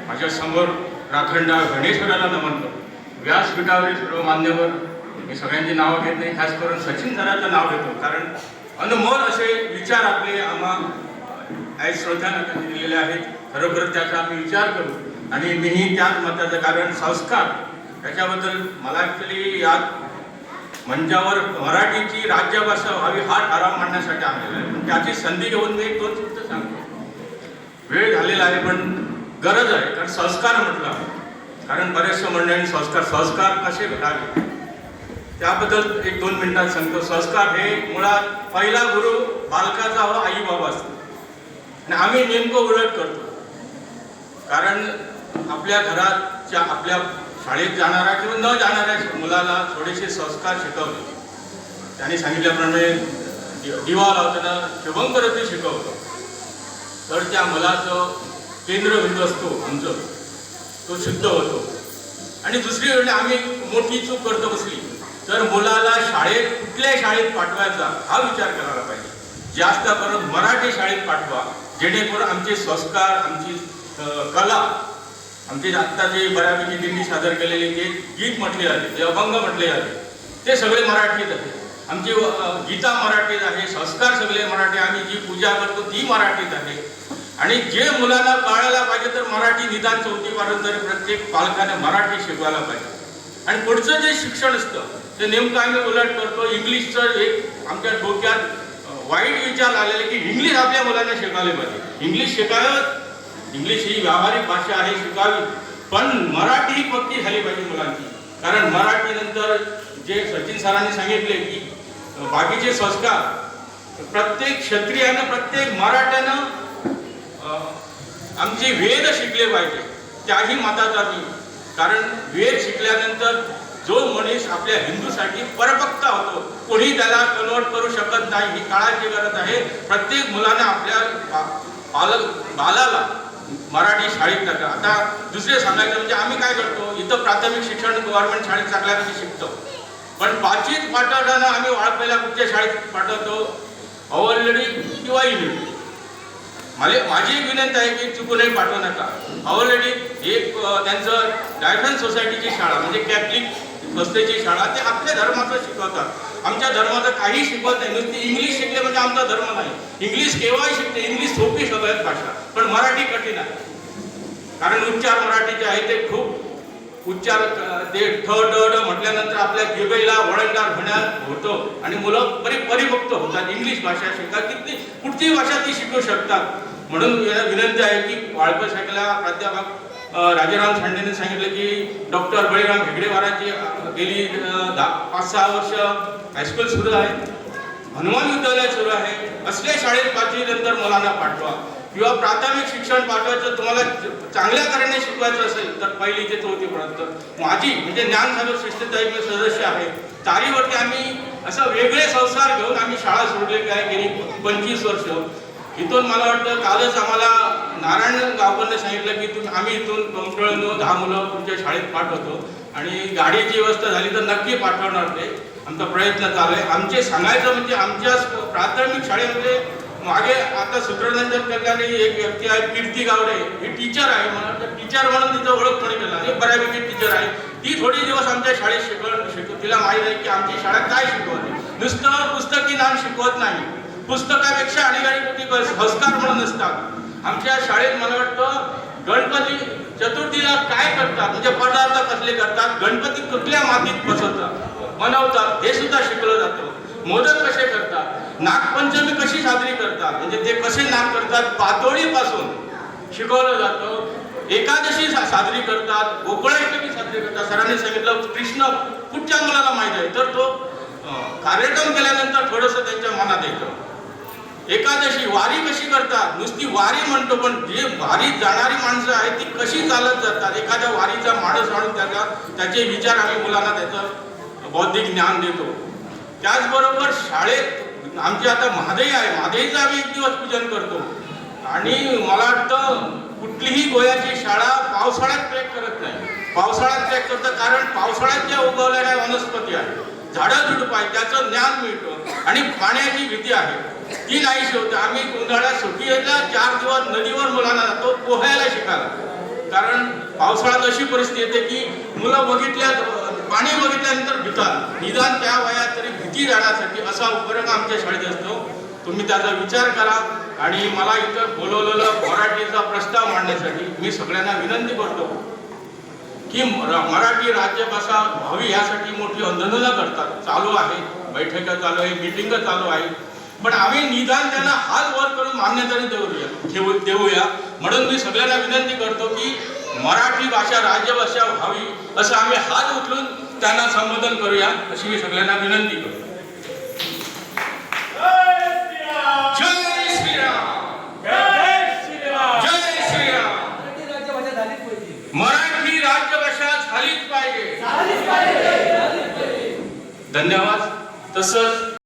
माझ्या समोर राखणदार गणेश्वराला नमन करतो. व्यासपीठावरील सर्व मान्यवर, मी सगळ्यांची नावं घेत नाही, खास करून सचिन सरांचं नाव घेतो, कारण अनमोल असे विचार आपले आम्हा श्रोत्यांना दिलेले आहेत. खरोखर त्याचा आम्ही विचार करू आणि मीही त्याच मताचं, कारण संस्कार त्याच्याबद्दल मला ॲक्च्युली यात मंचावर मराठीची राज्यभाषा व्हावी हा ठराव मांडण्यासाठी आलेला आहे. पण त्याची संधी घेऊन मी एक दोन शब्द सांगतो. वेळ झालेला आहे पण गरज आहे, कारण संस्कार म्हटलं, कारण बऱ्याचशा मंडळींनी संस्कार कसे घडावे त्याबद्दल एक दोन मिनिटात सांगतो. संस्कार हे मुळात पहिला गुरु बालकाचा व आई बाबा असतो आणि आम्ही नेमकं उलट करतो. कारण आपल्या घराच्या, आपल्या शाळेत जाणाऱ्या किंवा न जाणाऱ्या मुलाला थोडेसे संस्कार शिकवले. त्यांनी सांगितल्याप्रमाणे दिवा लावताना शुभंकरोती शिकवतो, तर त्या मुलाचं केंद्रबिंदू असतो आमचं, तो शुद्ध होतो. आणि दुसरी म्हणजे आम्ही मोठी चूक करतो कसली, तर मुलाला शाळेत कुठल्या शाळेत पाठवायचा हा विचार करायला पाहिजे. जास्त करून मराठी शाळेत पाठवा, जेणेकरून आमचे संस्कार, आमची कला, आमचे आत्ता जे बऱ्यापैकी दिंडी सादर केलेले ते गीत म्हटले जाते, ते अभंग म्हटले जाते, ते सगळे मराठीत आहे. आमची गीता मराठीत आहे, संस्कार सगळे मराठी, आम्ही जी पूजा करतो ती मराठीत आहे. आणि जे मुलांना कळायला पाहिजे तर मराठी निदान 4थी पर्यंत तरी प्रत्येक पालकाने मराठी शिकवायला पाहिजे. आणि पुढचं जे शिक्षण असतं ते नेमकं आम्ही उलट करतो. इंग्लिशचं एक आमच्या डोक्यात वाईट विचार आलेले की इंग्लिश आपल्या मुलांना शिकायला पाहिजे. इंग्लिश शिकावं, इंग्लिश ही व्यावहारिक भाषा आहे, शिकावी, पण मराठी ही पक्की झाली पाहिजे मुलांची. कारण मराठीनंतर जे सचिन सरांनी सांगितले की बाकीचे संस्कार प्रत्येक क्षत्रियानं, प्रत्येक मराठ्यानं आमचे वेद शिकले पाहिजे, त्याही मताचा मी. कारण वेद शिकल्यानंतर जो मनीस आपल्या हिंदूसाठी परपक्ता होतो, कोणी त्याला कन्वर्ट करू शकत नाही. ही काळाची गरज आहे. प्रत्येक मुलाने आपल्या बालाला मराठी शाळेत टाका. आता दुसरे सांगायचं म्हणजे आम्ही काय करतो, इथं प्राथमिक शिक्षण गव्हर्नमेंट शाळेत चांगल्यापैकी शिकतो, पण 5वीत पाठवताना आम्ही वाळपेला कुठच्या शाळेत पाठवतो, अवलडी किंवा इंग्लिश. माझी एक विनंती आहे की चुकूनही पाठवू नका. अवलडी एक त्यांचं डायफन सोसायटीची शाळा, म्हणजे कॅथलिक संस्थेची शाळा, ते आपल्या धर्माचं शिकवतात. आमच्या धर्माचं काही शिकवत नाही. नुसती इंग्लिश शिकले म्हणजे आमचा धर्म नाही. इंग्लिश केव्हाही शिकते, इंग्लिश सोपी सगळ्यात भाषा, पण मराठी कठीण आहे. कारण उच्चार मराठीचे आहे ते खूप उच्चार, ते ठ ड ड म्हटल्यानंतर आपल्या जिभेला वळणदार होतो आणि मुलं परिपक्व होतात. इंग्लिश भाषा शिकतात, की कुठची भाषा ती शिकू शकतात. म्हणून विनंती आहे की वाळपे शाखेला प्राध्यापक राजाराम सांडेने सांगितलं की डॉक्टर बळीराम हेगडेवारांची गेली 5-6 वर्ष हायस्कूल सुरू आहे, हनुमान विद्यालय सुरू आहे. असल्या शाळेत 5वी नंतर मुलांना पाठवा, किंवा प्राथमिक शिक्षण पाठवायचं तुम्हाला चांगल्या तऱ्हेने शिकवायचं असेल तर 1ली ते 4थी पर्यंत. माझी म्हणजे ज्ञानसागर शिष्टताई मी सदस्य आहे, तारीवरती आम्ही असं वेगळे संस्कार घेऊन आम्ही शाळा सोडलेली आहे गेली 25 वर्ष. इथून मला वाटतं कालच आम्हाला नारायण गावकरने सांगितलं की आम्ही इथून कंपळून 10 मुलं तुमच्या शाळेत पाठवतो आणि गाडीची व्यवस्था झाली तर नक्की पाठवणार. ते आमचा प्रयत्न चालू आहे. आमचे सांगायचं म्हणजे आमच्या प्राथमिक शाळेमध्ये मागे आता सूत्ररंजन करणारी एक व्यक्ती आहे, कीर्ती गावडे, ही टीचर आहे. मला वाटतं टीचर म्हणून तिचं ओळख कोणी केला, हे बऱ्यापैकी टीचर आहे. ती थोडी दिवस आमच्या शाळेत शिकवत, तिला माहीत आहे की आमची शाळा काय शिकवते. नुसतं पुस्तकी ज्ञान शिकवत नाही, पुस्तकापेक्षा अणिगाणी संस्कार म्हणून असतात. आमच्या शाळेत मला वाटतं गणपती चतुर्थीला काय करतात, म्हणजे पदार्थ कसले करतात, गणपती कुठल्या मातीत बनवतात हे सुद्धा शिकवलं जातं. मोदक कसे करतात, नागपंचमी कशी साजरी करतात, म्हणजे ते कसे नाग करतात, पातोळीपासून शिकवलं जातं. एकादशी साजरी करतात, गोकुळाष्टमी साजरी करतात. सरांनी सांगितलं कृष्ण कुठच्या मुलाला माहीत आहे, तर तो कार्यक्रम केल्यानंतर थोडंसं त्यांच्या मनात येतं. एकादशी वारी कशी करतात, नुसती वारी म्हणतो, पण जे वारीत जाणारी माणसं आहेत ती कशी चालत जातात, एखाद्या वारीचा माणूस आणून त्याचे विचार आम्ही मुलांना त्याचं बौद्धिक ज्ञान देतो. त्याचबरोबर शाळेत आमची आता महादेई आहे, महादेईचं आम्ही एक दिवस पूजन करतो. आणि मला वाटतं कुठलीही गोव्याची शाळा पावसाळ्यात ट्रेक करत नाही. पावसाळ्यात ट्रेक करतं कारण पावसाळ्यात ज्या उगवलेल्या वनस्पती आहेत, झाडं झुडप आहे, त्याचं ज्ञान मिळतं. आणि पाण्याची भीती आहे ती नाहीशी होते. आम्ही उन्हाळ्यात सुट्टीला 4 दिवस नदीवर मुलांना जातो पोहायला शिकायला. कारण पावसाळ्यात अशी परिस्थिती येते की मुलं पाणी बघितल्यानंतर भितात, निदान त्या वयात तरी भीती जाण्यासाठी असा उपक्रम आमच्या शाळेत असतो. तुम्ही त्याचा विचार करा. आणि मला इथं बोलवलेलं मराठीचा प्रस्ताव मांडण्यासाठी मी सगळ्यांना विनंती करतो की मराठी राजभाषा व्हावी यासाठी मोठी आंदोलनं करतात, चालू आहे, बैठका चालू आहे, मीटिंग चालू आहे, पण आम्ही निदान त्यांना हात वर करून मान्यता देऊया. म्हणून मी सगळ्यांना विनंती करतो की मराठी भाषा राजभाषा व्हावी असं आम्ही हात उचलून त्यांना संबोधन करूया अशी मी सगळ्यांना विनंती करतो. जय श्रीराम. जय श्रीराम. मराठी राजभाषा झालीच पाहिजे. धन्यवाद. तसंच